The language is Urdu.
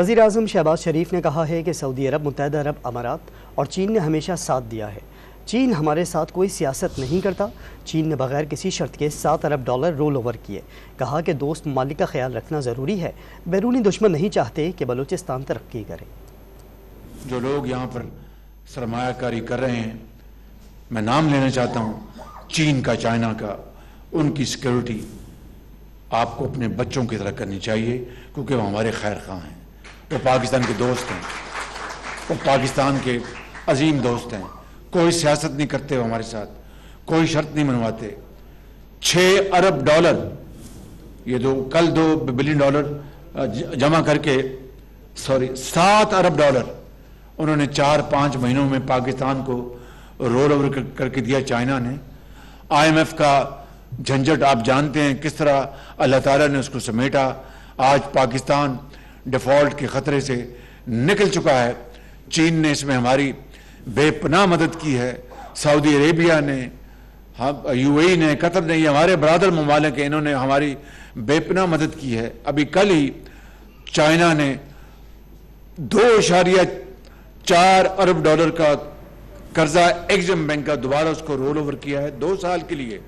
وزیراعظم شہباز شریف نے کہا ہے کہ سعودی عرب، متحدہ عرب امارات اور چین نے ہمیشہ ساتھ دیا ہے۔ چین ہمارے ساتھ کوئی سیاست نہیں کرتا۔ چین نے بغیر کسی شرط کے $7 ارب رول اوور کیے۔ کہا کہ دوست ممالک کا خیال رکھنا ضروری ہے۔ بیرونی دشمن نہیں چاہتے کہ بلوچستان ترقی کرے۔ جو لوگ یہاں پر سرمایہ کاری کر رہے ہیں، میں نام لینا چاہتا ہوں، چین کا، چائنا کا، ان کی سیکیورٹی آپ کو اپنے بچوں کی طرح کرنی چاہیے، کیونکہ وہ ہمارے خیر خواہ ہیں، وہ پاکستان کے دوست ہیں، وہ پاکستان کے عظیم دوست ہیں۔ کوئی سیاست نہیں کرتے وہ ہمارے ساتھ، کوئی شرط نہیں منواتے۔ $6 ارب، یہ کل $2 بلین جمع کر کے $7 ارب انہوں نے 4-5 مہینوں میں پاکستان کو رول اوور کر کے دیا چائنا نے۔ IMF کا جھنجھٹ آپ جانتے ہیں کس طرح اللہ تعالیٰ نے اس کو سمیٹا۔ آج پاکستان ڈیفالٹ کے خطرے سے نکل چکا ہے۔ چین نے اس میں ہماری بے پناہ مدد کی ہے، سعودی عربیہ نے، UAE نے، قطر نے، یہ ہمارے برادر ممالک ہیں، انہوں نے ہماری بے پناہ مدد کی ہے۔ ابھی کل ہی چائنا نے $2.4 ارب کا قرضہ ایگزم بینک کا دوبارہ اس کو رول اوور کیا ہے 2 سال کے لیے۔